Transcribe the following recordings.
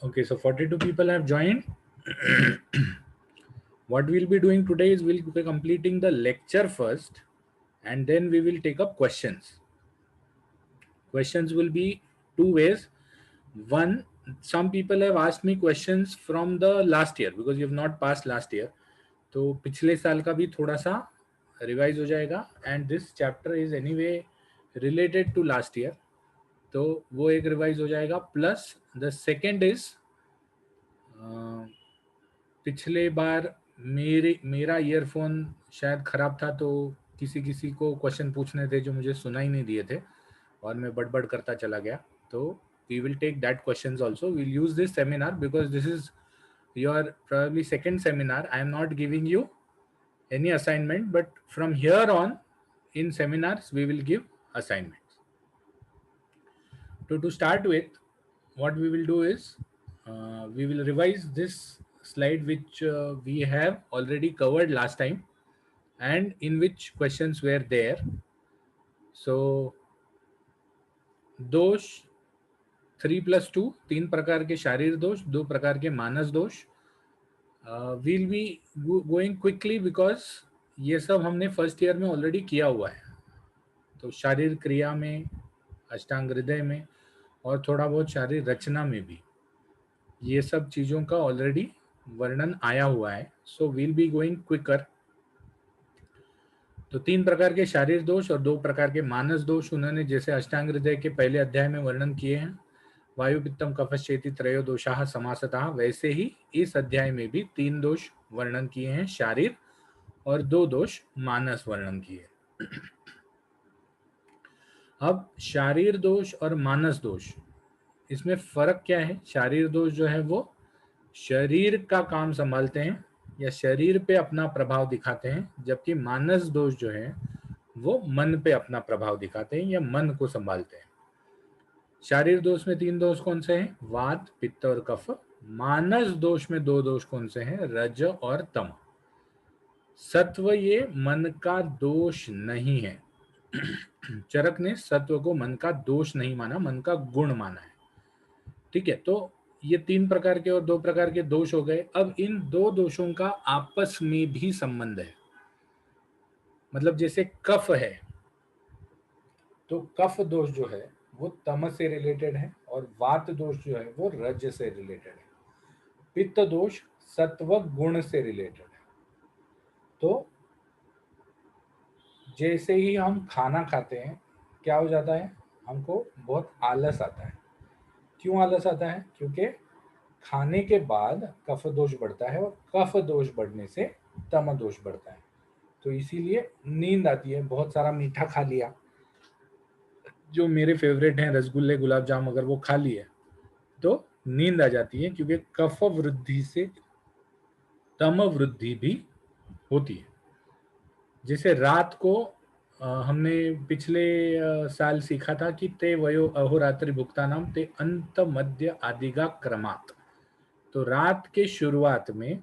Okay, so 42 people have joined. What we'll be doing today is we'll be completing the lecture first, and then we will take up questions. Questions will be two ways. One, some people have asked me questions from the last year because you have not passed last year. तो पिछले साल का भी थोड़ा सा revise हो जाएगा, and this chapter is anyway related to last year, तो वो एक रिवाइज हो जाएगा. प्लस द सेकेंड इज, पिछले बार मेरा ईयरफोन शायद ख़राब था, तो किसी किसी को क्वेश्चन पूछने थे जो मुझे सुनाई नहीं दिए थे और मैं बड़बड़ करता चला गया. तो we will take that questions also. We'll use this seminar because this is your probably second seminar. I am not giving you any assignment, but from here on in seminars we will give assignments. To start with, what we will do is we will revise this slide which we have already covered last time and in which questions were there. So दोष 3+2, तीन प्रकार के शारीर दोष, दो प्रकार के मानस दोष. We'll be going quickly because ये सब हमने फर्स्ट ईयर में ऑलरेडी किया हुआ है. तो शारीर क्रिया में, अष्टांग हृदय में और थोड़ा बहुत शारीर रचना में भी ये सब चीज़ों का ऑलरेडी वर्णन आया हुआ है. So we'll be going quicker. तो तीन प्रकार के शारीर दोष और दो प्रकार के मानस दोष उन्होंने जैसे अष्टांग हृदय के पहले अध्याय में वर्णन किए हैं, वायु पित्तम कफश्चेति त्रयो दोषाः समासतः, वैसे ही इस अध्याय में भी तीन दोष वर्णन किए हैं शारीर और दो दोष मानस वर्णन किए. अब शारीर दोष और मानस दोष, इसमें फर्क क्या है? शारीर दोष जो है वो शरीर का काम संभालते हैं या शरीर पे अपना प्रभाव दिखाते हैं, जबकि मानस दोष जो है वो मन पे अपना प्रभाव दिखाते हैं या मन को संभालते हैं. शारीर दोष में तीन दोष कौन से हैं? वात, पित्त और कफ. मानस दोष में दो दोष कौन से हैं? रज और तम. सत्व ये मन का दोष नहीं है. चरक ने सत्व को मन का दोष नहीं माना, मन का गुण माना है. ठीक है, तो ये तीन प्रकार के और दो प्रकार के दोष हो गए. अब इन दो दोषों का आपस में भी संबंध है. मतलब जैसे कफ है, तो कफ दोष जो है वो तम से रिलेटेड है और वात दोष जो है वो रज से रिलेटेड है. पित्त दोष सत्व गुण से रिलेटेड है. तो जैसे ही हम खाना खाते हैं क्या हो जाता है? हमको बहुत आलस आता है. क्यों आलस आता है? क्योंकि खाने के बाद कफ दोष बढ़ता है और कफ दोष बढ़ने से तम दोष बढ़ता है. तो इसीलिए नींद आती है. बहुत सारा मीठा खा लिया, जो मेरे फेवरेट हैं रसगुल्ले गुलाब जाम, अगर वो खा लिए तो नींद आ जाती है, क्योंकि कफ वृद्धि से तम वृद्धि भी होती है. जैसे रात को हमने पिछले साल सीखा था कि ते वयो अहोरात्रि भुक्तानाम ते अंत मध्य आदिगा क्रमात्. तो रात के शुरुआत में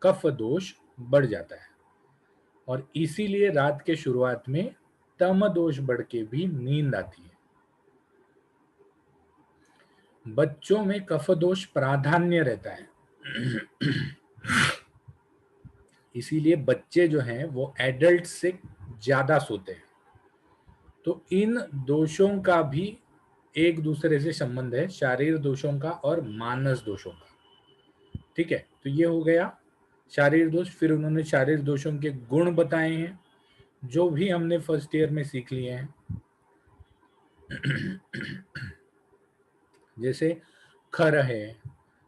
कफ दोष बढ़ जाता है और इसीलिए रात के शुरुआत में तम दोष बढ़ के भी नींद आती है. बच्चों में कफ दोष प्राधान्य रहता है. इसीलिए बच्चे जो हैं वो एडल्ट से ज्यादा सोते हैं. तो इन दोषों का भी एक दूसरे से संबंध है, शारीर दोषों का और मानस दोषों का. ठीक है, तो ये हो गया शारीर दोष. फिर उन्होंने शारीर दोषों के गुण बताए हैं जो भी हमने फर्स्ट ईयर में सीख लिए हैं. जैसे खर है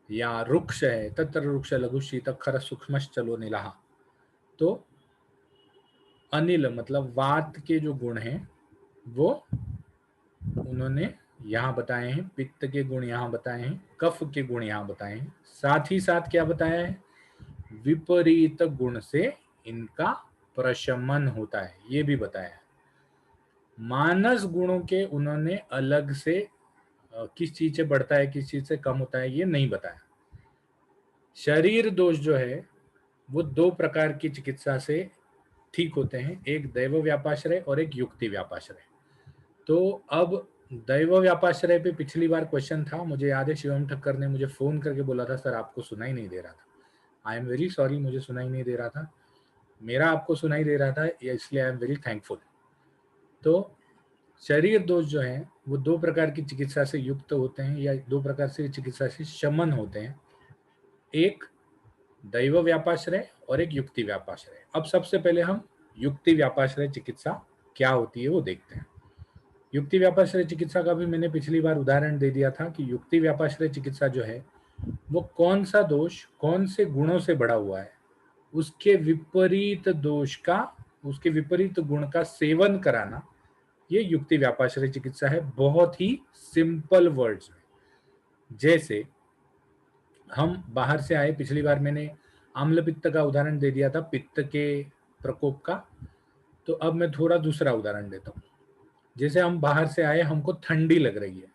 या रुक्ष है, तत्र रुक्ष लघु शीत खर सूक्ष्मश्चलो नीलाह. तो अनिल मतलब वात के जो गुण हैं वो उन्होंने यहाँ बताए हैं, पित्त के गुण यहाँ बताए हैं, कफ के गुण यहाँ बताए हैं. साथ ही साथ क्या बताया है? विपरीत गुण से इनका प्रशमन होता है, ये भी बताया है. मानस गुणों के उन्होंने अलग से किस चीज से बढ़ता है किस चीज से कम होता है ये नहीं बताया. शरीर दोष जो है वो दो प्रकार की चिकित्सा से ठीक होते हैं, एक दैव व्यापाश्रय और एक युक्ति व्यापाश्रय. तो अब दैव व्यापाश्रय पे पिछली बार क्वेश्चन था, मुझे याद है शिवम ठक्कर ने मुझे फोन करके बोला था सर आपको सुनाई नहीं दे रहा था। आई एम वेरी सॉरी, मुझे सुनाई नहीं दे रहा था, मेरा आपको सुनाई दे रहा था, इसलिए आई एम वेरी थैंकफुल। तो शरीर दोष जो है वो दो प्रकार की चिकित्सा से युक्त होते हैं, या दो प्रकार से चिकित्सा से शमन होते हैं, एक दैव व्यापाश्रय और एक युक्ति व्यापाश्रय। अब सबसे पहले हम युक्ति व्यापाश्रय चिकित्सा क्या होती है वो देखते हैं। युक्ति व्यापाश्रय चिकित्सा का भी मैंने पिछली बार उदाहरण दे दिया था कि युक्ति व्यापाश्रय चिकित्सा जो है वो कौन सा दोष कौन से गुणों से बढ़ा हुआ है, उसके विपरीत दोष का, उसके विपरीत गुण का सेवन कराना, ये युक्ति व्यापाश्रय चिकित्सा है। बहुत ही सिंपल वर्ड्स में, जैसे हम बाहर से आए, पिछली बार मैंने आम्ल पित्त का उदाहरण दे दिया था, पित्त के प्रकोप का, तो अब मैं थोड़ा दूसरा उदाहरण देता हूँ। जैसे हम बाहर से आए, हमको ठंडी लग रही है,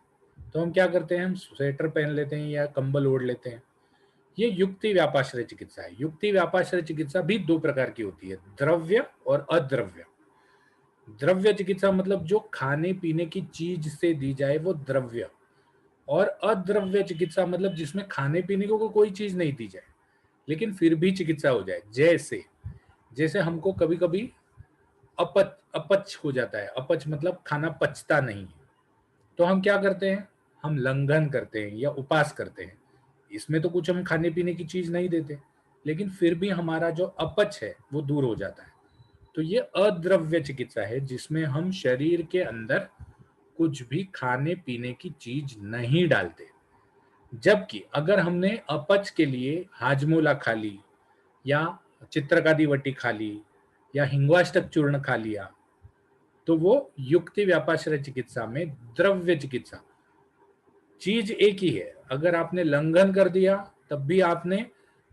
तो हम क्या करते हैं, हम स्वेटर पहन लेते हैं या कंबल ओढ़ लेते हैं। ये युक्ति व्यापाश्रय चिकित्सा है। युक्ति व्यापाश्रय चिकित्सा भी दो प्रकार की होती है, द्रव्य और अद्रव्य। द्रव्य चिकित्सा मतलब जो खाने पीने की चीज से दी जाए वो द्रव्य, और अद्रव्य चिकित्सा मतलब जिसमें खाने पीने को कोई चीज नहीं दी जाए लेकिन फिर भी चिकित्सा हो जाए। जैसे जैसे हमको कभी कभी अपच हो जाता है, अपच मतलब खाना पचता नहीं है, तो हम क्या करते हैं, हम लंघन करते हैं या उपास करते हैं। इसमें तो कुछ हम खाने पीने की चीज नहीं देते, लेकिन फिर भी हमारा जो अपच है वो दूर हो जाता है। तो ये अद्रव्य चिकित्सा है जिसमें हम शरीर के अंदर कुछ भी खाने पीने की चीज नहीं डालते। जबकि अगर हमने अपच के लिए हाजमोला खा ली, या चित्रकादि वटी खा ली, या हिंगवाष्टक चूर्ण खा लिया, तो वो युक्ति व्यापाश्रय चिकित्सा में द्रव्य चिकित्सा, चीज एक ही है। अगर आपने लंघन कर दिया तब भी आपने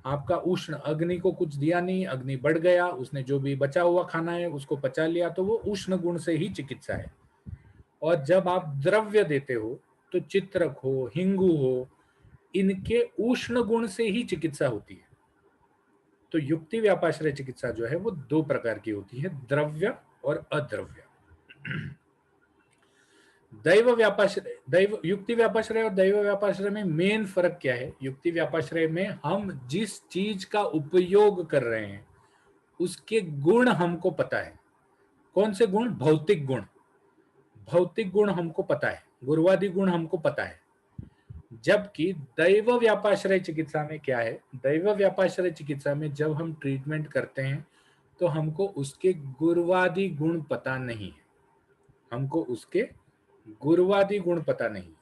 आपका उष्ण अग्नि को कुछ दिया नहीं, अग्नि बढ़ गया, उसने जो भी बचा हुआ खाना है उसको पचा लिया, तो वो उष्ण गुण से ही चिकित्सा है। और जब आप द्रव्य देते हो तो चित्रक हो, हिंगू हो, इनके उष्ण गुण से ही चिकित्सा होती है। तो युक्ति व्यापाश्रय चिकित्सा जो है वो दो प्रकार की होती है, द्रव्य और अद्रव्य। युक्ति व्यापाश्रय और दैव व्यापाश्रय में मेन फर्क क्या है? युक्ति व्यापाश्रय में हम जिस चीज का उपयोग कर रहे हैं उसके गुण हमको पता है। कौन से गुण? भौतिक गुण। भौतिक गुण हमको पता है, गुरुवादी गुण हमको पता है। जबकि दैव व्यापाश्रय चिकित्सा में क्या है? दैव व्यापाश्रय चिकित्सा में जब हम ट्रीटमेंट करते हैं तो हमको उसके गुरुवादी गुण पता नहीं है, हमको उसके गुरुवादी गुण पता नहीं है।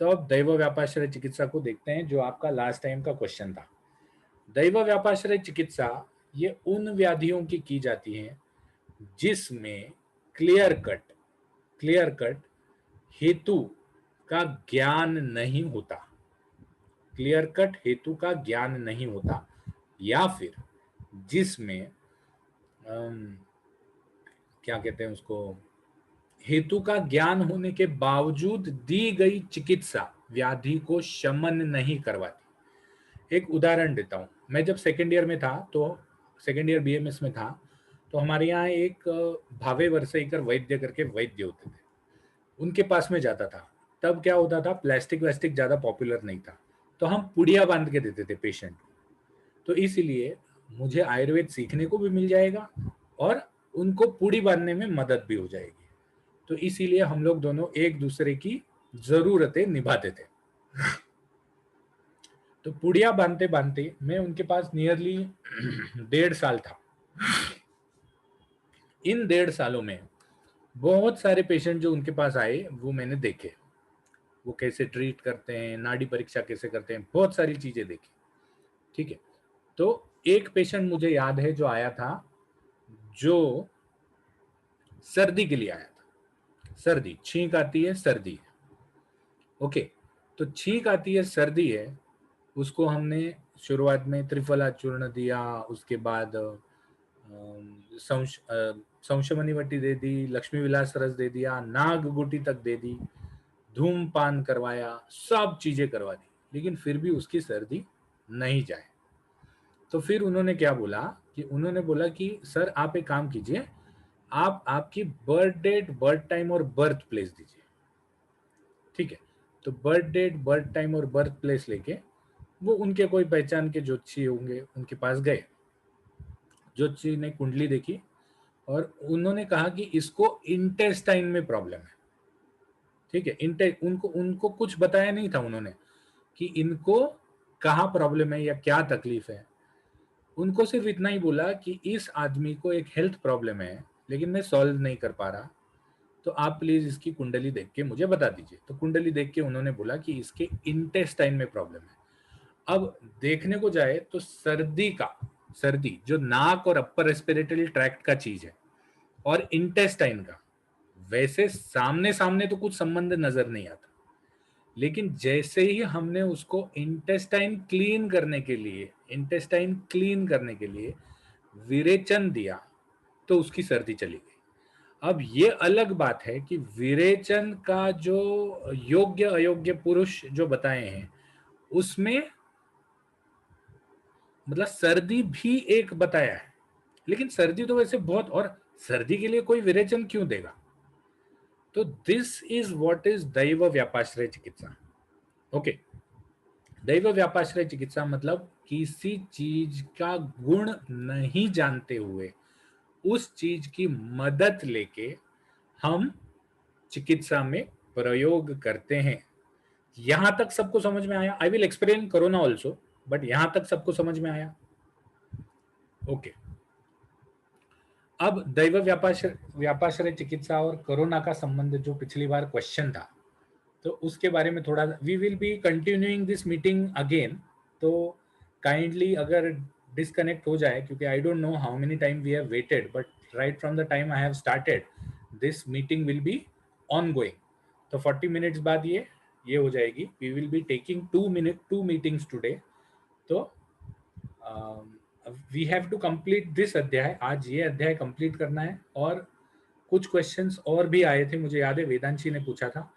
तो अब दैव व्यापाश्रय चिकित्सा को देखते हैं, जो आपका लास्ट टाइम का क्वेश्चन था। दैव व्यापाश्रय चिकित्सा ये उन व्याधियों की जाती है जिसमें क्लियर कट हेतु का ज्ञान नहीं होता, क्लियर कट हेतु का ज्ञान नहीं होता, या फिर जिसमें क्या कहते हैं उसको, हेतु का ज्ञान होने के बावजूद दी गई चिकित्सा व्याधि को शमन नहीं करवाती। एक उदाहरण देता हूं, मैं जब सेकेंड ईयर में था, तो सेकेंड ईयर बीएमएस में था, तो हमारे यहाँ एक भावे वर्षईकर वैद्य करके वैद्य होते थे, उनके पास में जाता था। तब क्या होता था, प्लास्टिक व्लास्टिक ज्यादा पॉपुलर नहीं था, तो हम पुड़िया बांध के देते थे पेशेंट को। तो इसीलिए मुझे आयुर्वेद सीखने को भी मिल जाएगा और उनको पुड़ी बांधने में मदद भी हो जाएगी। तो इसीलिए हम लोग दोनों एक दूसरे की जरूरतें निभाते थे। तो पुड़िया बांधते बांधते मैं उनके पास नियरली 1.5 साल था। इन 1.5 सालों में बहुत सारे पेशेंट जो उनके पास आए वो मैंने देखे, वो कैसे ट्रीट करते हैं, नाड़ी परीक्षा कैसे करते हैं, बहुत सारी चीजें देखी। ठीक है, तो एक पेशेंट मुझे याद है जो आया था, जो सर्दी के लिए आया था। सर्दी, छींक आती है, सर्दी है। ओके, तो छींक आती है, सर्दी है, उसको हमने शुरुआत में त्रिफला चूर्ण दिया, उसके बाद संशमनी वटी दे दी, लक्ष्मी विलास रस दे दिया, नाग गुटी तक दे दी, धूमपान करवाया, सब चीजें करवा दी, लेकिन फिर भी उसकी सर्दी नहीं जाए। तो फिर उन्होंने क्या बोला कि उन्होंने बोला कि सर आप एक काम कीजिए, आप आपकी बर्थ डेट, बर्थ टाइम और बर्थ प्लेस दीजिए। ठीक है, तो बर्थ डेट, बर्थ टाइम और बर्थ प्लेस लेके वो उनके कोई पहचान के ज्योतिषी होंगे, उनके पास गए। ज्योतिषी ने कुंडली देखी और उन्होंने कहा कि इसको इंटेस्टाइन में प्रॉब्लम है। ठीक है, उनको उनको कुछ बताया नहीं था उन्होंने कि इनको कहाँ प्रॉब्लम है या क्या तकलीफ है। उनको सिर्फ इतना ही बोला कि इस आदमी को एक हेल्थ प्रॉब्लम है, लेकिन मैं सॉल्व नहीं कर पा रहा, तो आप प्लीज इसकी कुंडली देख के मुझे बता दीजिए। तो कुंडली देख के उन्होंने बोला कि इसके इंटेस्टाइन में प्रॉब्लम है। अब देखने को जाए तो सर्दी जो नाक और अपर रेस्पिरेटरी ट्रैक्ट का चीज है, और इंटेस्टाइन का वैसे सामने सामने तो कुछ संबंध नजर नहीं आता, लेकिन जैसे ही हमने उसको इंटेस्टाइन क्लीन करने के लिए विरेचन दिया, तो उसकी सर्दी चली गई। अब ये अलग बात है कि विरेचन का जो योग्य अयोग्य पुरुष जो बताए हैं, उसमें मतलब सर्दी भी एक बताया है, लेकिन सर्दी तो वैसे बहुत, और सर्दी के लिए कोई विरेचन क्यों देगा। तो दिस इज व्हाट इज दैव व्यापाश्रय चिकित्सा। ओके, दैव व्यापाश्रय चिकित्सा मतलब किसी चीज का गुण नहीं जानते हुए उस चीज की मदद लेके हम चिकित्सा में प्रयोग करते हैं। यहां तक सबको समझ में आया? I will explain corona also, but यहां तक सबको समझ में आया? ओके, अब दैव व्यापाश्रय चिकित्सा और कोरोना का संबंध जो पिछली बार क्वेश्चन था, तो उसके बारे में थोड़ा we will be continuing this meeting again. तो काइंडली अगर डिस्कनेक्ट हो जाए, क्योंकि I don't know how many time we have waited, but right from the time I have started this meeting will be ongoing. तो 40 minutes बाद ये हो जाएगी। We will be taking 2 meetings today. तो we have to complete this अध्याय, आज ये अध्याय कंप्लीट करना है। और कुछ क्वेश्चंस और भी आए थे, मुझे याद है वेदांशी ने पूछा था,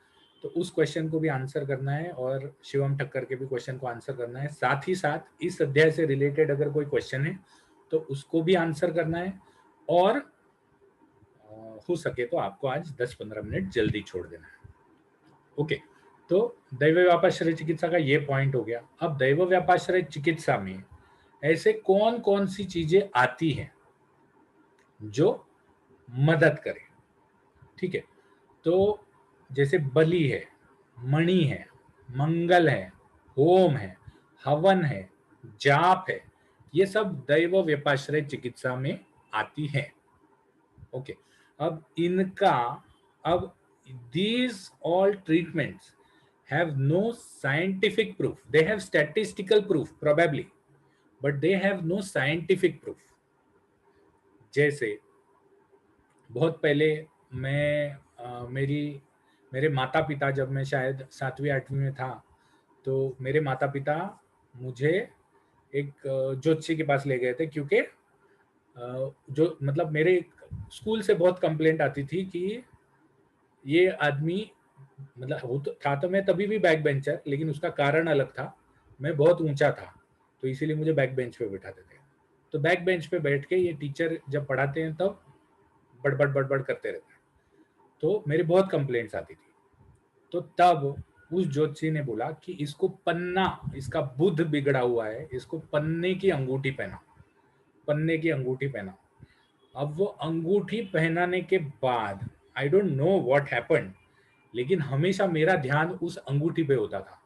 तो उस क्वेश्चन को भी आंसर करना है, और शिवम ठक्कर के भी क्वेश्चन को आंसर करना है। साथ ही साथ इस अध्याय से रिलेटेड अगर कोई क्वेश्चन है तो उसको भी आंसर करना है, और हो सके तो आपको आज 10-15 मिनट जल्दी छोड़ देना है। ओके, तो दैव व्यापाश्रय चिकित्सा का ये पॉइंट हो गया। अब दैव व्यापाश्रय चिकित्सा में ऐसे कौन कौन सी चीजें आती हैं जो मदद करें। ठीक है, तो जैसे बलि है, मणि है, मंगल है, होम है, हवन है, जाप है, ये सब दैव व्यापाश्रय चिकित्सा में आती है। ओके, अब इनका अब these all treatments have no scientific proof. They have statistical proof probably, but they have no scientific proof. जैसे बहुत पहले मैं मेरे माता पिता, जब मैं शायद 7वीं 8वीं में था, तो मेरे माता पिता मुझे एक ज्योतिषी के पास ले गए थे, क्योंकि जो मतलब मेरे स्कूल से बहुत कंप्लेंट आती थी कि ये आदमी, मतलब वो तो था, तो मैं तभी भी बैक बेंचर, लेकिन उसका कारण अलग था। मैं बहुत ऊंचा था, तो इसीलिए मुझे बैक बेंच पे बिठाते थे। तो बैक बेंच पे बैठ के ये टीचर जब पढ़ाते हैं तब बड़बड़ बड़बड़ करते रहते हैं, तो मेरी बहुत कंप्लेंट्स आती थी। तो तब उस ज्योतिषी ने बोला कि इसको पन्ना, इसका बुध बिगड़ा हुआ है, इसको पन्ने की अंगूठी पहना, पन्ने की अंगूठी पहना। अब वो अंगूठी पहनाने के बाद आई डोंट नो व्हाट हैपेंड, लेकिन हमेशा मेरा ध्यान उस अंगूठी पे होता था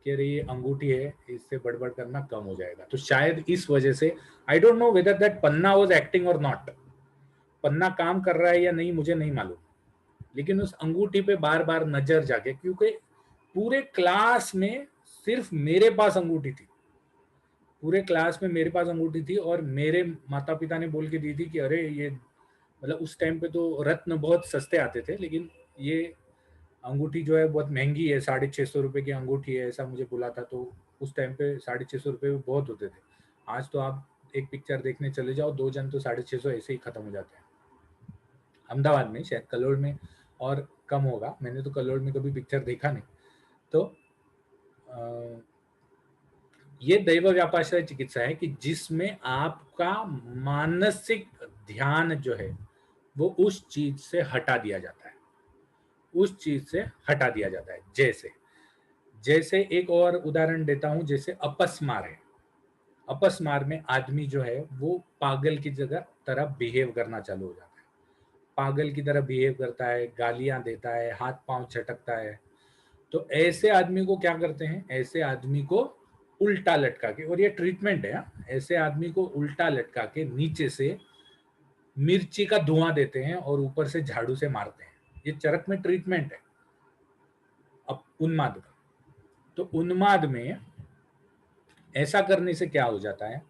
कि अरे ये अंगूठी है, इससे बड़बड़ करना कम हो जाएगा। तो शायद इस वजह से, आई don't know whether that Panna was acting और नॉट, पन्ना काम कर रहा है या नहीं मुझे नहीं मालूम, लेकिन उस अंगूठी पे बार बार नजर जाके, क्योंकि पूरे क्लास में सिर्फ मेरे पास अंगूठी थी, पूरे क्लास में मेरे पास अंगूठी थी, और मेरे माता पिता ने बोल के दी थी कि अरे ये, मतलब उस टाइम पे तो रत्न बहुत सस्ते आते थे, लेकिन ये अंगूठी जो है बहुत महंगी है, 650 रुपए की अंगूठी है, ऐसा मुझे बोला था। तो उस टाइम पे 650 रुपये भी बहुत होते थे। आज तो आप एक पिक्चर देखने चले जाओ, 2 जन तो 650 ऐसे ही खत्म हो जाते हैं। अहमदाबाद में, शायद कलोल में और कम होगा, मैंने तो कलोल में कभी पिक्चर देखा नहीं। तो ये दैव व्यापाश्रय चिकित्सा है कि जिसमें आपका मानसिक ध्यान जो है वो उस चीज से हटा दिया जाता है, उस चीज से हटा दिया जाता है। जैसे जैसे एक और उदाहरण देता हूं, जैसे अपस्मार है। अपस्मार में आदमी जो है वो पागल की जगह तरह बिहेव करना चालू हो जाता है, पागल की तरह बिहेव करता है, गालियां देता है, हाथ पांव झटकता है। तो ऐसे आदमी को क्या करते हैं, ऐसे आदमी को उल्टा लटका के, और ये ट्रीटमेंट है, हाँ, ऐसे आदमी को उल्टा लटका के नीचे से मिर्ची का धुआं देते हैं और ऊपर से झाड़ू से मारते हैं। ये चरक में ट्रीटमेंट है अब उन्माद का। तो उन्माद में ऐसा करने से क्या हो जाता है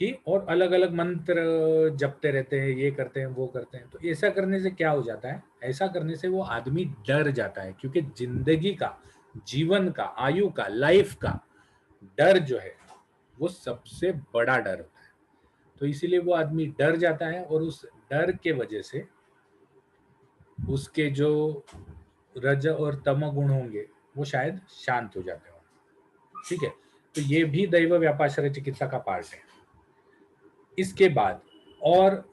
कि, और अलग अलग मंत्र जपते रहते हैं, ये करते हैं वो करते हैं। तो ऐसा करने से क्या हो जाता है, ऐसा करने से वो आदमी डर जाता है, क्योंकि जिंदगी का, जीवन का, आयु का, लाइफ का डर जो है वो सबसे बड़ा डर होता है। तो इसीलिए वो आदमी डर जाता है, और उस डर के वजह से उसके जो रज और तम गुण होंगे वो शायद शांत हो जाते हो। ठीक है, तो ये भी दैव व्यापाश्रय चिकित्सा का पार्ट है। इसके बाद और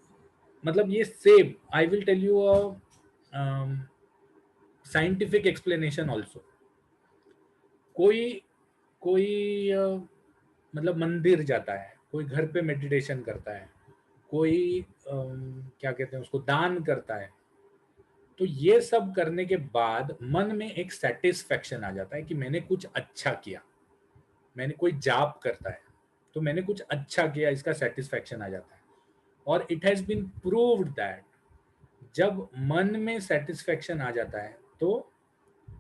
मतलब ये same, I will tell you scientific explanation also. कोई कोई मतलब मंदिर जाता है, कोई घर पे मेडिटेशन करता है, कोई क्या कहते हैं उसको, दान करता है। तो ये सब करने के बाद मन में एक सेटिस्फेक्शन आ जाता है कि मैंने कुछ अच्छा किया। मैंने कोई जाप करता है तो मैंने कुछ अच्छा किया, इसका सेटिस्फेक्शन आ जाता है। और it has been proved that जब मन में सेटिस्फेक्शन आ जाता है तो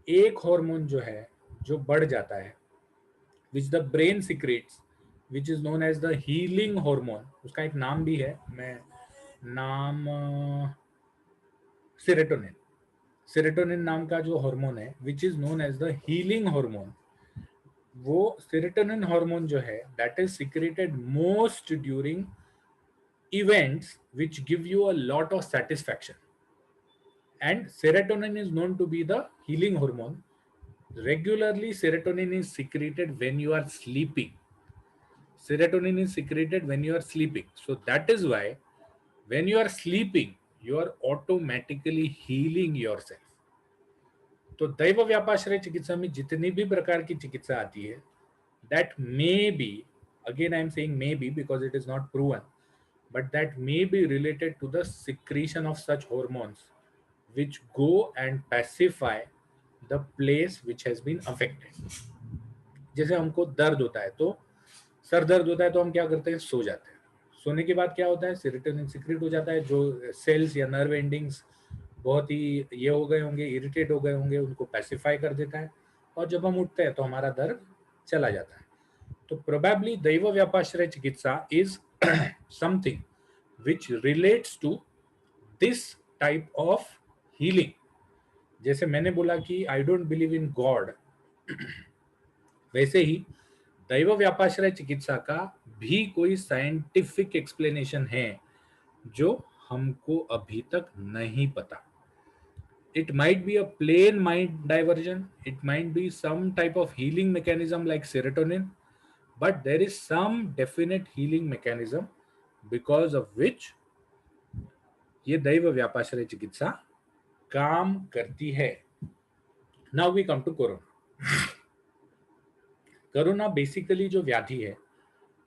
एक हार्मोन जो है, जो बढ़ जाता है, which the brain secretes, which is known as the healing hormone. उसका एक नाम भी है, मैं नाम सेरोटोनिन। सेरोटोनिन नाम का जो हार्मोन है, which is known as the healing hormone, वो सेरोटोनिन हार्मोन जो है that is secreted most during events which give you a lot of satisfaction. And serotonin is known to be the healing hormone. Regularly serotonin is secreted when you are sleeping. Serotonin is secreted when you are sleeping, so that is why when you are sleeping you are automatically healing yourself. तो दैव व्यापाश्रय चिकित्सा में जितनी भी प्रकार की चिकित्सा आती है, that may be, again I am saying maybe because it is not proven, but that may be related to the secretion of such hormones which go and pacify the place which has been affected. जैसे हमको दर्द होता है, तो sir दर्द होता है तो हम क्या करते हैं, सो जाते हैं। सोने के बाद क्या होता है, सेरोटोनिन सिक्रेट हो जाता है, जो सेल्स या नर्व एंडिंग्स बहुत ही ये हो गए होंगे, इरिटेट हो गए होंगे, उनको पैसिफाई कर देता है, और जब हम उठते हैं तो हमारा दर्द चला जाता है। तो प्रोबेबली दैव व्यापाश्रय चिकित्सा is something which relates to this type of healing. जैसे मैंने बोला कि I don't believe in God, वैसे ही दैव व्यापाश्रय चिकित्सा का भी कोई साइंटिफिक एक्सप्लेनेशन है जो हमको अभी तक नहीं पता। It might be a plain mind diversion, it might be some type of healing mechanism like serotonin, but there is some definite healing mechanism because of which ये दैव व्यापाश्रय चिकित्सा काम करती है। Now we come to corona. Corona basically जो व्याधि है,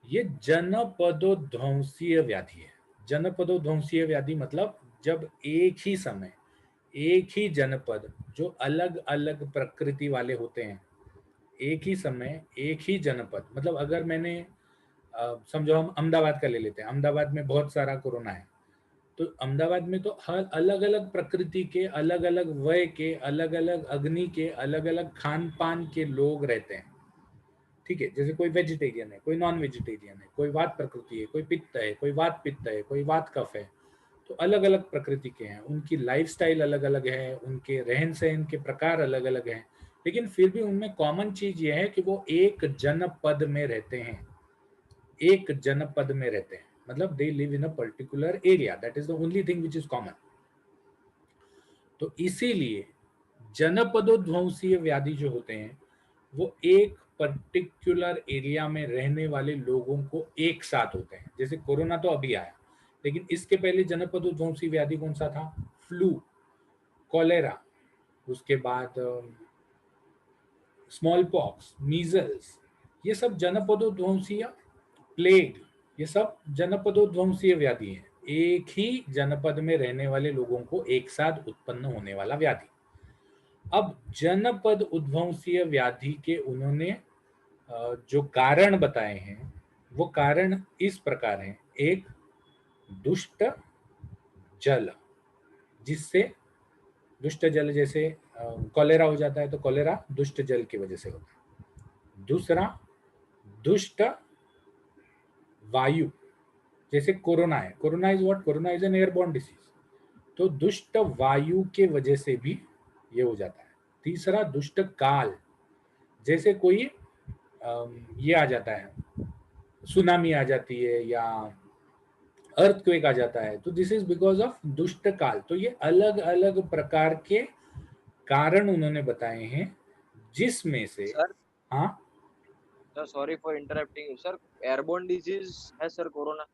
ये जनपदोध्वंसीय व्याधि है। जनपदोध्वंसीय व्याधि मतलब जब एक ही समय, एक ही जनपद, जो अलग अलग प्रकृति वाले होते हैं, एक ही समय एक ही जनपद, मतलब अगर मैंने समझो हम अहमदाबाद का ले लेते हैं, अहमदाबाद में बहुत सारा कोरोना है, तो अहमदाबाद में तो हर अलग अलग प्रकृति के, अलग अलग वय के, अलग अलग अग्नि के, अलग अलग खान पान के लोग रहते हैं। ठीक है, जैसे कोई वेजिटेरियन है, कोई नॉन वेजिटेरियन है, कोई वात प्रकृति है, कोई पित्त है, कोई वात पित्त है, कोई वात कफ है। तो अलग अलग प्रकृति के हैं, उनकी लाइफस्टाइल अलग अलग है, उनके रहन सहन के प्रकार अलग अलग हैं, लेकिन फिर भी उनमें कॉमन चीज ये है कि वो एक जनपद में रहते हैं। एक जनपद में रहते हैं मतलब they live in a particular area, that is the only thing which is common. तो इसीलिए जनपदोध्वंसीय व्याधि जो होते हैं वो एक पर्टिकुलर एरिया में रहने वाले लोगों को एक साथ होते हैं। जैसे कोरोना तो अभी आया, लेकिन इसके पहले जनपदोध्वंसी व्याधि कौन सा था, फ्लू, कॉलेरा, उसके बाद स्मॉल पॉक्स, मीजल्स, ये सब जनपदोध्वंसीय, प्लेग, ये सब जनपदोध्वंसीय व्याधि हैं। एक ही जनपद में रहने वाले लोगों को एक साथ उत्पन्न होने वाला व्याधि। अब जनपद उद्भवसीय व्याधि के उन्होंने जो कारण बताए हैं वो कारण इस प्रकार हैं। एक, दुष्ट जल, जिससे दुष्ट जल, जैसे कॉलेरा हो जाता है तो कॉलेरा दुष्ट जल की वजह से होता है। दूसरा, दुष्ट वायु, जैसे कोरोना है, corona is what, corona is an airborne disease, तो दुष्ट वायु के वजह से भी ये हो जाता है। तीसरा, दुष्ट काल, जैसे कोई ये आ जाता है, सुनामी आ जाती है या अर्थक्वेक आ जाता है, तो दिस इज बिकॉज ऑफ दुष्ट काल। तो ये अलग अलग प्रकार के कारण उन्होंने बताए हैं, जिसमें से, सर हाँ sir, sorry for interrupting you sir, airborne disease है सर कोरोना?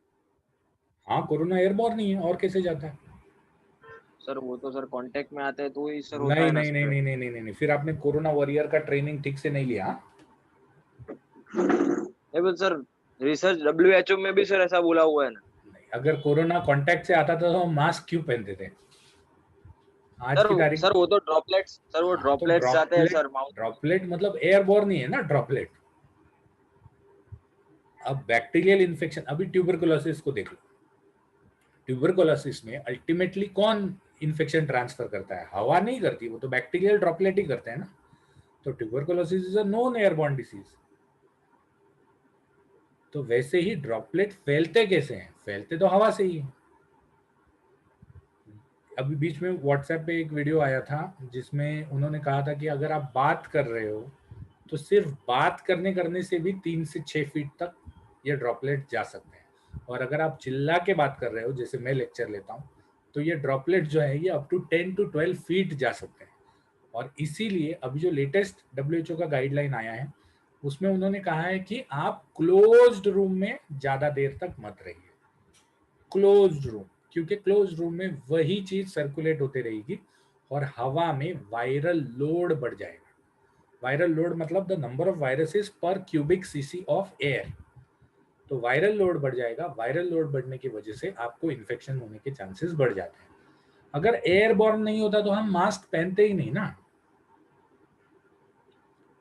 हाँ, कोरोना एयरबॉर्न नहीं है, और कैसे जाता है? सर वो तो सर कांटेक्ट में आते हैं तो ही सर होता नहीं है ना नहीं नहीं स्प्रेड। नहीं नहीं नहीं नहीं नहीं, फिर आपने कोरोना वॉरियर का ट्रेनिंग ठीक से नहीं लिया, हाँ? नहीं बट सर, रिसर्च डब्ल्यूएचओ में भी सर ऐसा बोला हुआ है ना। नहीं, अगर कोरोना कांटेक्ट से आता था तो हम मास्क क्यों पहनते थे आज सर की तारीख? सर वो तो ड्रॉपलेट्स, सर वो हाँ, तो ड्रॉपलेट्स जाते हैं ड्रॉपलेट, सर माउथ। ड्रॉपलेट मतलब एयरबॉर्न ही है ना ड्रॉपलेट। अब बैक्टीरियल इन्फेक्शन, अभी ट्यूबरकुलोसिस को देख लो, ट्यूबरकुलोसिस में अल्टीमेटली कौन इन्फेक्शन ट्रांसफर करता है? हवा नहीं करती, वो तो बैक्टीरियल ड्रॉपलेट ही करते हैं ना। तो tuberculosis is a non airborne disease. तो वैसे ही ड्रॉपलेट फैलते कैसे हैं? फैलते तो हवा से ही है। अभी बीच में व्हाट्सएप पे एक वीडियो आया था जिसमें उन्होंने कहा था कि अगर आप बात कर रहे हो तो सिर्फ बात करने करने से भी 3 से 6 फीट तक ये ड्रॉपलेट जा सकते हैं, और अगर आप चिल्ला के बात कर रहे हो, जैसे मैं लेक्चर लेता हूँ, तो ये ड्रॉपलेट जो है ये अप टू 10 to 12 फीट जा सकते हैं। और इसीलिए अभी जो लेटेस्ट डब्ल्यूएचओ का गाइडलाइन आया है उसमें उन्होंने कहा है कि आप क्लोज्ड रूम में ज्यादा देर तक मत रहिए, क्लोज्ड रूम, क्योंकि क्लोज्ड रूम में वही चीज सर्कुलेट होते रहेगी और हवा में वायरल लोड बढ़ जाएगा। वायरल लोड मतलब द नंबर ऑफ वायरसेस पर क्यूबिक सीसी ऑफ एयर। तो वायरल लोड बढ़ जाएगा, वायरल लोड बढ़ने की वजह से आपको इन्फेक्शन होने के चांसेस बढ़ जाते हैं। अगर एयरबॉर्न नहीं होता तो हम मास्क पहनते ही नहीं ना,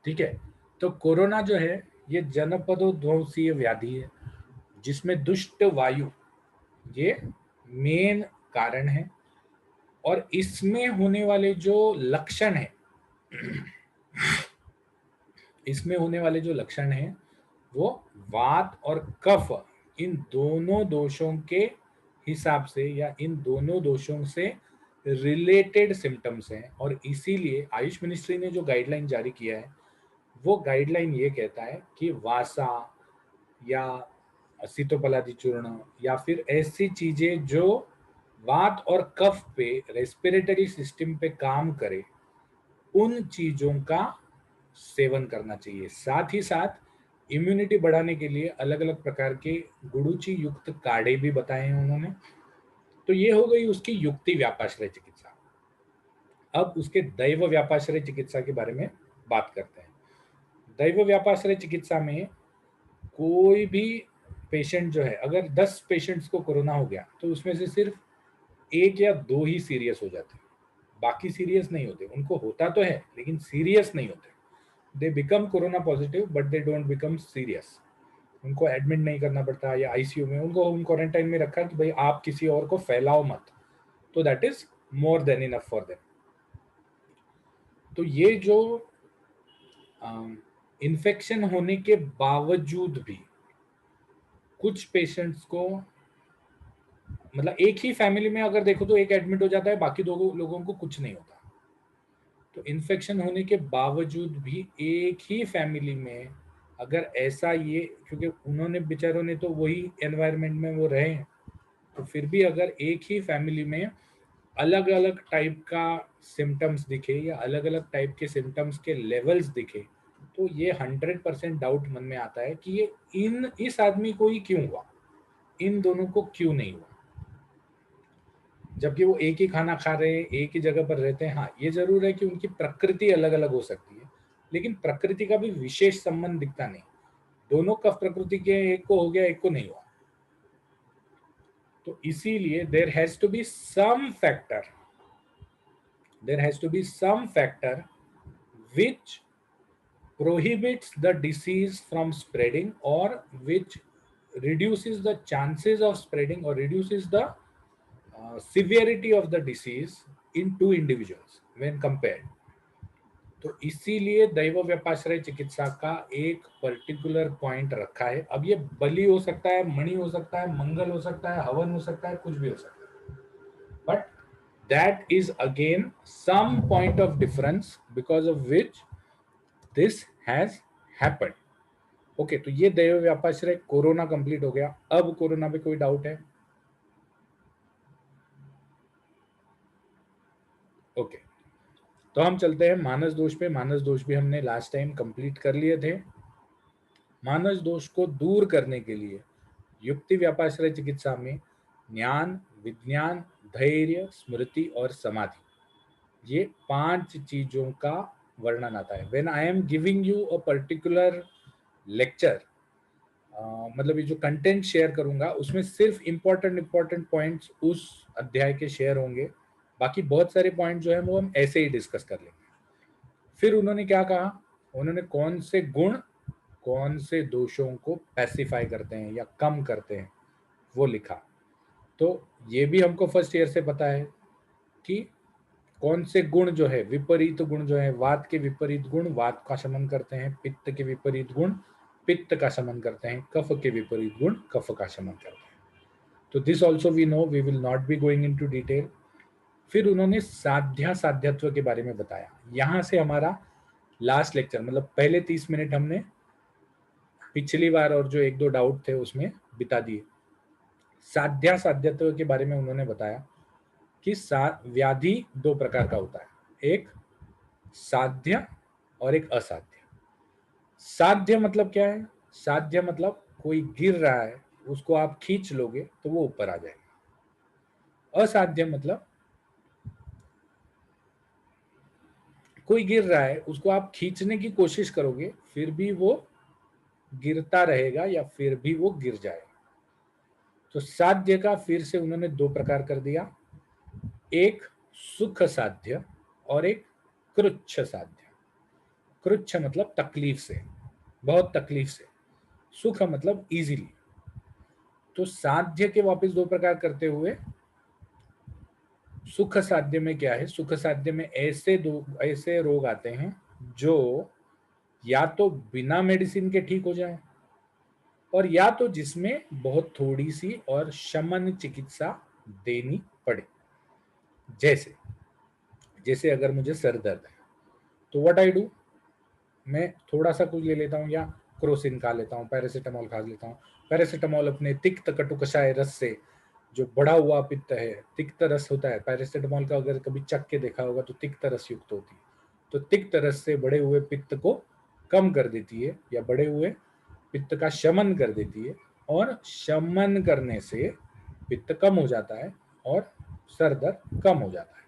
ठीक है? तो कोरोना जो है ये जनपदोध्वंसीय व्याधि है, जिसमें दुष्ट वायु ये मेन कारण है। और इसमें होने वाले जो लक्षण है, इसमें होने वाले जो लक्षण हैं वो वात और कफ, इन दोनों दोषों के हिसाब से या इन दोनों दोषों से रिलेटेड सिम्टम्स हैं। और इसीलिए आयुष मिनिस्ट्री ने जो गाइडलाइन जारी किया है वो गाइडलाइन ये कहता है कि वासा या सीतोपलादी चूर्ण या फिर ऐसी चीजें जो वात और कफ पे, रेस्पिरेटरी सिस्टम पे काम करे, उन चीजों का सेवन करना चाहिए। साथ ही साथ इम्यूनिटी बढ़ाने के लिए अलग अलग प्रकार के गुड़ूची युक्त काढ़े भी बताए हैं उन्होंने। तो ये हो गई उसकी युक्ति व्यापाश्रय चिकित्सा। अब उसके दैव व्यापाश्रय चिकित्सा के बारे में बात करते हैं। दैव व्यापाश्रय चिकित्सा में कोई भी पेशेंट जो है, अगर 10 पेशेंट्स को कोरोना हो गया तो उसमें से सिर्फ 1 या 2 ही सीरियस हो जाते हैं, बाकी सीरियस नहीं होते। उनको होता तो है लेकिन सीरियस नहीं होते। They become corona positive but they don't become serious. उनको एडमिट नहीं करना पड़ता या आईसीयू में, उनको होम क्वारंटाइन में रखा कि भाई आप किसी और को फैलाओ मत, तो that is more than enough for them. तो ये जो इन्फेक्शन होने के बावजूद भी कुछ पेशेंट्स को, मतलब एक ही फैमिली में अगर देखो तो एक एडमिट हो जाता है, बाकी 2 लोगों को कुछ नहीं होता। तो इन्फेक्शन होने के बावजूद भी एक ही फैमिली में अगर ऐसा ये, क्योंकि उन्होंने बेचारों ने तो वही एनवायरनमेंट में वो रहे हैं, तो फिर भी अगर एक ही फैमिली में अलग अलग टाइप का सिम्टम्स दिखे या अलग अलग टाइप के सिम्टम्स के लेवल्स दिखे, तो ये 100% डाउट मन में आता है कि ये इस आदमी को ही क्यों हुआ, इन दोनों को क्यों नहीं हुआ। जबकि वो एक ही खाना खा रहे हैं, एक ही जगह पर रहते हैं। हाँ, ये जरूर है कि उनकी प्रकृति अलग अलग हो सकती है, लेकिन प्रकृति का भी विशेष संबंध दिखता नहीं। दोनों कफ प्रकृति के, एक को हो गया एक को नहीं हुआ। तो इसीलिए there has to be some factor, there has to be some factor which prohibits the disease from spreading, or which reduces the chances of spreading, or reduces the severity of the disease in two individuals when compared. तो इसीलिए दैव व्यपाश्रय चिकित्सा का एक particular point रखा है। अब ये बलि हो सकता है, मणि हो सकता है, मंगल हो सकता है, हवन हो सकता है, कुछ भी हो सकता है, but that is again some point of difference because of which this has happened. Okay, तो ये दैव व्यापाश्रय कोरोना कंप्लीट हो गया। अब कोरोना पे कोई डाउट है? ओके, तो हम चलते हैं मानस दोष पे। मानस दोष भी हमने लास्ट टाइम कंप्लीट कर लिए थे। मानस दोष को दूर करने के लिए युक्ति व्यापाश्रय चिकित्सा में ज्ञान, विज्ञान, धैर्य, स्मृति और समाधि, ये 5 चीजों का वर्णन आता है। When I am giving you a particular lecture, मतलब ये जो कंटेंट शेयर करूंगा उसमें सिर्फ इंपॉर्टेंट पॉइंट्स उस अध्याय के शेयर होंगे, बाकी बहुत सारे पॉइंट जो है वो हम ऐसे ही डिस्कस कर लेंगे। फिर उन्होंने क्या कहा, उन्होंने कौन से गुण कौन से दोषों को पैसिफाई करते हैं या कम करते हैं वो लिखा। तो ये भी हमको फर्स्ट ईयर से पता है कि कौन से गुण जो है, विपरीत गुण जो है, वात के विपरीत गुण वात का शमन करते हैं, पित्त के विपरीत गुण पित्त का शमन करते हैं, कफ के विपरीत गुण कफ का शमन करते हैं। तो this also we know, we will not be going into detail. फिर उन्होंने साध्या साध्यत्व के बारे में बताया। यहां से हमारा लास्ट लेक्चर, मतलब पहले 30 मिनट हमने पिछली बार और जो 1-2 डाउट थे उसमें बिता दिए। साध्या साध्यत्व के बारे में उन्होंने बताया कि व्याधि 2 प्रकार का होता है, एक साध्य और एक असाध्य। साध्य मतलब क्या है? साध्य मतलब कोई गिर रहा है, उसको आप खींच लोगे तो वो ऊपर आ जाएगा। असाध्य मतलब कोई गिर रहा है, उसको आप खींचने की कोशिश करोगे फिर भी वो गिरता रहेगा या फिर भी वो गिर जाएगा। तो साध्य का फिर से उन्होंने 2 प्रकार कर दिया, एक सुख साध्य और एक कृच्छ साध्य। कृच्छ मतलब तकलीफ से, बहुत तकलीफ से, सुख मतलब इजीली। तो साध्य के वापस 2 प्रकार करते हुए सुख साध्य में क्या है, सुख साध्य में ऐसे रोग आते हैं जो या तो बिना मेडिसिन के ठीक हो जाए, और या तो जिसमें बहुत थोड़ी सी और शमन चिकित्सा देनी पड़े। जैसे जैसे अगर मुझे सर दर्द है तो व्हाट आई डू, मैं थोड़ा सा कुछ ले लेता हूँ, या क्रोसिन खा लेता हूँ, पैरासीटामोल खा लेता हूँ। पैरासीटामोल अपने तिक्त कटु कषाय रस से, जो बढ़ा हुआ पित्त है, तिक्त रस होता है पैरासीटामोल का, अगर कभी चख के देखा होगा तो तिक्त रस युक्त होती है। तो तिक्त रस से बढ़े हुए पित्त को कम कर देती है, या बढ़े हुए पित्त का शमन कर देती है, और शमन करने से पित्त कम हो जाता है और सर दर्द कम हो जाता है।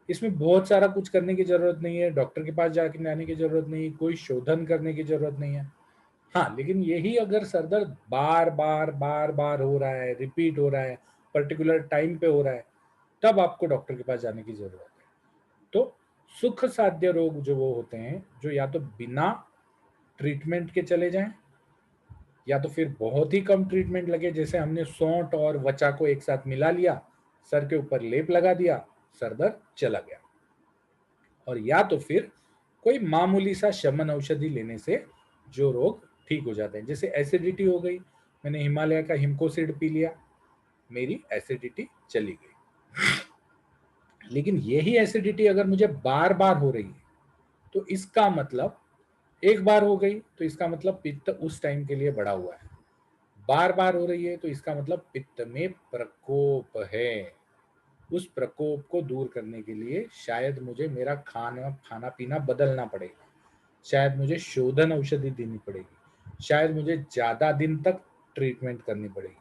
इसमें बहुत सारा कुछ करने की जरूरत नहीं है, डॉक्टर के पास जाके जाने की जरूरत नहीं, कोई शोधन करने की जरूरत नहीं है। हाँ, लेकिन यही अगर सरदर्द बार बार बार बार हो रहा है, रिपीट हो रहा है, पर्टिकुलर टाइम पे हो रहा है, तब आपको डॉक्टर के पास जाने की जरूरत है। तो सुख साध्य रोग जो वो होते हैं, जो या तो बिना ट्रीटमेंट के चले जाएं, या तो फिर बहुत ही कम ट्रीटमेंट लगे, जैसे हमने सौंठ और वचा को एक साथ मिला लिया, सर के ऊपर लेप लगा दिया, सर दर्द चला गया। और या तो फिर कोई मामूली सा शमन औषधि लेने से जो रोग ठीक हो जाते हैं। जैसे एसिडिटी हो गई, मैंने हिमालय का हिमकोसिड पी लिया, मेरी एसिडिटी चली गई। लेकिन यही एसिडिटी अगर मुझे बार बार हो रही है, तो इसका मतलब, एक बार हो गई तो इसका मतलब पित्त उस टाइम के लिए बढ़ा हुआ है, बार बार हो रही है तो इसका मतलब पित्त में प्रकोप है। उस प्रकोप को दूर करने के लिए शायद मुझे मेरा खाना पीना बदलना पड़ेगा, शायद मुझे शोधन औषधि देनी पड़ेगी, शायद मुझे ज्यादा दिन तक ट्रीटमेंट करनी पड़ेगी।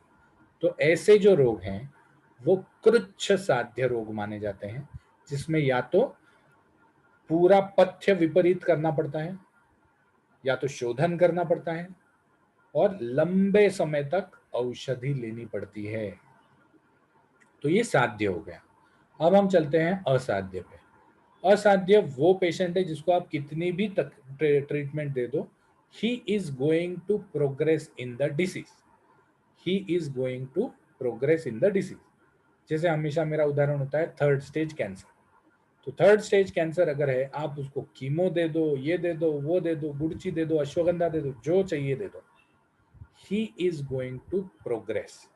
तो ऐसे जो रोग हैं वो कृच्छ साध्य रोग माने जाते हैं, जिसमें या तो पूरा पथ्य विपरीत करना पड़ता है, या तो शोधन करना पड़ता है, और लंबे समय तक औषधि लेनी पड़ती है। तो ये साध्य हो गया। अब हम चलते हैं असाध्य पे। असाध्य वो पेशेंट है जिसको आप कितनी भी तक ट्रीटमेंट दे दो, he is going to progress in the disease, he is going to progress in the disease. जैसे हमेशा मेरा उदाहरण होता है थर्ड स्टेज कैंसर। तो थर्ड स्टेज कैंसर अगर है, आप उसको कीमो दे दो, ये दे दो, वो दे दो, गुड़ची दे दो, अश्वगंधा दे दो, जो चाहिए दे दो, he is going to progress.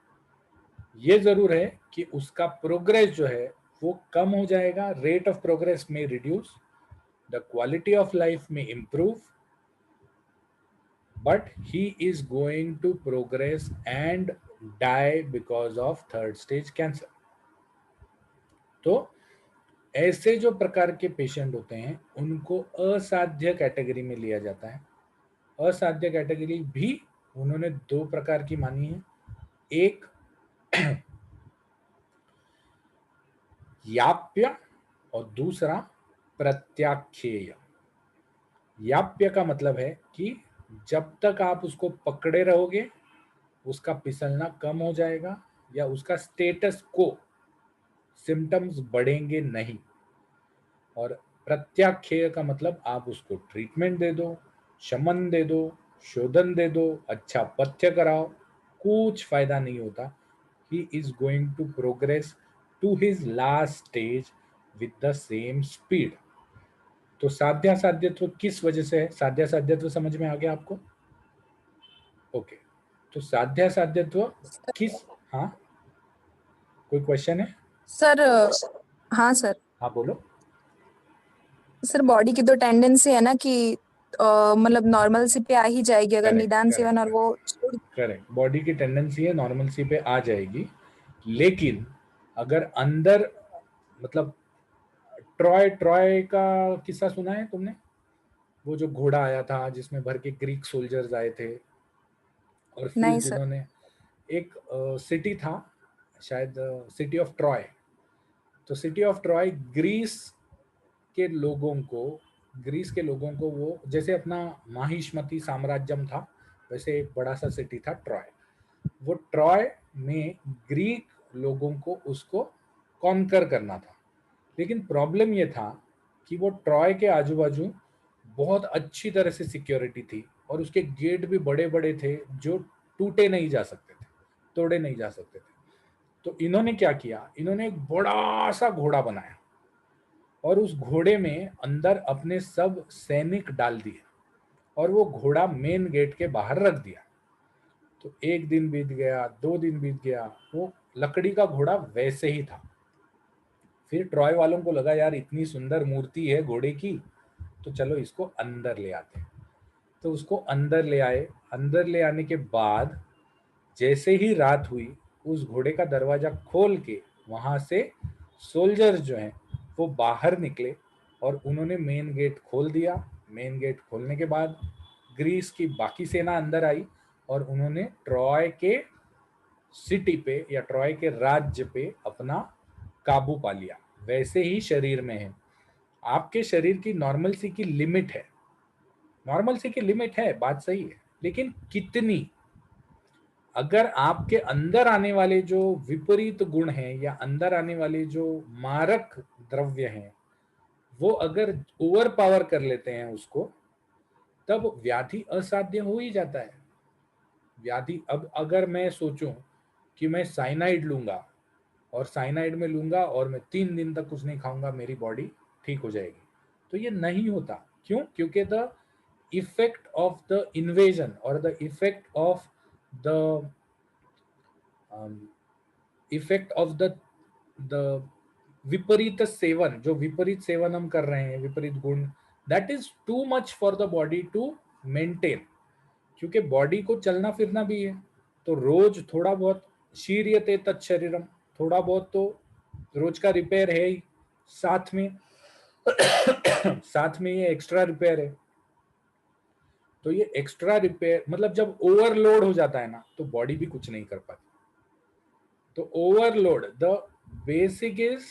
ये जरूर है कि उसका प्रोग्रेस जो है वो कम हो जाएगा, रेट ऑफ प्रोग्रेस में reduce, the quality of life में improve, but he is going to progress and die because of third stage cancer. तो ऐसे जो प्रकार के पेशेंट होते हैं उनको असाध्य कैटेगरी में लिया जाता है। असाध्य कैटेगरी भी उन्होंने दो प्रकार की मानी है, एक याप्य और दूसरा प्रत्याख्येय। याप्य का मतलब है कि जब तक आप उसको पकड़े रहोगे उसका फिसलना कम हो जाएगा, या उसका स्टेटस को सिम्टम्स बढ़ेंगे नहीं। और प्रत्याख्येय का मतलब आप उसको ट्रीटमेंट दे दो, शमन दे दो, शोधन दे दो, अच्छा पथ्य कराओ, कुछ फायदा नहीं होता। He is going to progress to his last stage with the same speed. तो साध्यासाध्यत्व किस वजह से है? साध्यासाध्यत्व समझ में आ गया आपको? ओके। तो साध्यासाध्यत्व किस, हाँ कोई क्वेश्चन है? सर हाँ सर। हाँ बोलो। सर बॉडी की तो टेंडेंसी है ना कि मतलब नॉर्मल सी पे आ ही जाएगी अगर करेक्ट निदान सेवन और करेक्ट वो छोड़। करेक्ट, बॉडी की टेंडेंसी है नॉर्मल सी पे आ जाएगी, लेकिन अगर अंदर, मतलब ट्रॉय ट्रॉय का किस्सा सुना है तुमने? वो जो घोड़ा आया था जिसमें भर के ग्रीक सोल्जर्स आए थे, और फिर नहीं सर। जिन्होंने एक सिटी था, शायद सिटी ऑफ ट्रॉय। तो सिटी ऑफ ट्रॉय के लोगों को ग्रीस के लोगों को वो जैसे अपना माहिष्मती साम्राज्यम था, वैसे एक बड़ा सा सिटी था ट्रॉय। वो ट्रॉय में ग्रीक लोगों को उसको कॉन्कर करना था, लेकिन प्रॉब्लम ये था कि वो ट्रॉय के आजू बाजू बहुत अच्छी तरह से सिक्योरिटी थी, और उसके गेट भी बड़े बड़े थे जो टूटे नहीं जा सकते थे, तोड़े नहीं जा सकते थे। तो इन्होंने क्या किया, इन्होंने एक बड़ा सा घोड़ा बनाया, और उस घोड़े में अंदर अपने सब सैनिक डाल दिए, और वो घोड़ा मेन गेट के बाहर रख दिया। तो एक दिन बीत गया, 2 दिन बीत गया, वो लकड़ी का घोड़ा वैसे ही था। फिर ट्रॉय वालों को लगा यार इतनी सुंदर मूर्ति है घोड़े की, तो चलो इसको अंदर ले आते हैं। तो उसको अंदर ले आए। अंदर ले आने के बाद जैसे ही रात हुई, उस घोड़े का दरवाजा खोल के वहां से सोल्जर्स जो हैं वो बाहर निकले, और उन्होंने मेन गेट खोल दिया। मेन गेट खोलने के बाद ग्रीस की बाकी सेना अंदर आई, और उन्होंने ट्रॉय के सिटी पे या ट्रॉय के राज्य पे अपना काबू पा लिया। वैसे ही शरीर में है, आपके शरीर की नॉर्मल सी की लिमिट है, नॉर्मल सी की लिमिट है, बात सही है, लेकिन कितनी? अगर आपके अंदर आने वाले जो विपरीत गुण हैं या अंदर आने वाले जो मारक द्रव्य हैं वो अगर ओवर पावर कर लेते हैं उसको, तब व्याधि असाध्य हो ही जाता है। व्याधि, अब अगर मैं सोचूं कि मैं साइनाइड लूंगा, और साइनाइड में लूंगा और मैं 3 दिन तक कुछ नहीं खाऊंगा, मेरी बॉडी ठीक हो जाएगी, तो ये नहीं होता। क्यों? क्योंकि the effect of the invasion और the the effect of the विपरीत सेवन, जो विपरीत सेवन हम कर रहे हैं, विपरीत गुण, that is too much for the body to maintain. क्योंकि बॉडी को चलना फिरना भी है, तो रोज थोड़ा बहुत, शीर्यते तत्शरीरम, थोड़ा बहुत तो रोज का रिपेयर है ही, साथ में साथ में ये एक्स्ट्रा रिपेयर है। तो ये एक्स्ट्रा रिपेयर मतलब जब ओवरलोड हो जाता है ना, तो बॉडी भी कुछ नहीं कर पाती। तो overload, the basic is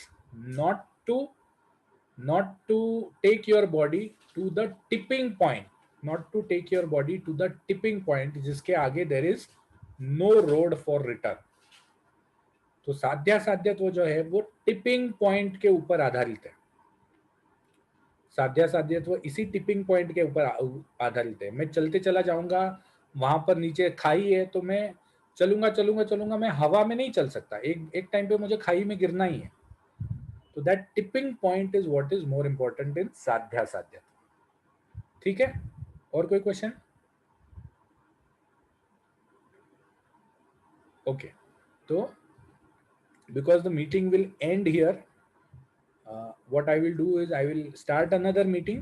not to take your body to the tipping point, not to take your body to the tipping point जिसके आगे there is no road for return. तो साध्यासाध्यत्व जो है वो टिपिंग पॉइंट के ऊपर आधारित है. साध्यासाध्यत्व इसी टिपिंग पॉइंट के ऊपर आधारित है. मैं चलते चला जाऊंगा, वहां पर नीचे खाई है तो मैं चलूंगा, मैं हवा में नहीं चल सकता. एक टाइम पे मुझे खाई में गिरना ही है. तो that tipping point is what is more important in साध्यासाध्यत्व. ठीक है, और कोई क्वेश्चन? ओके, तो because the meeting will end here, what I will do is I will start another meeting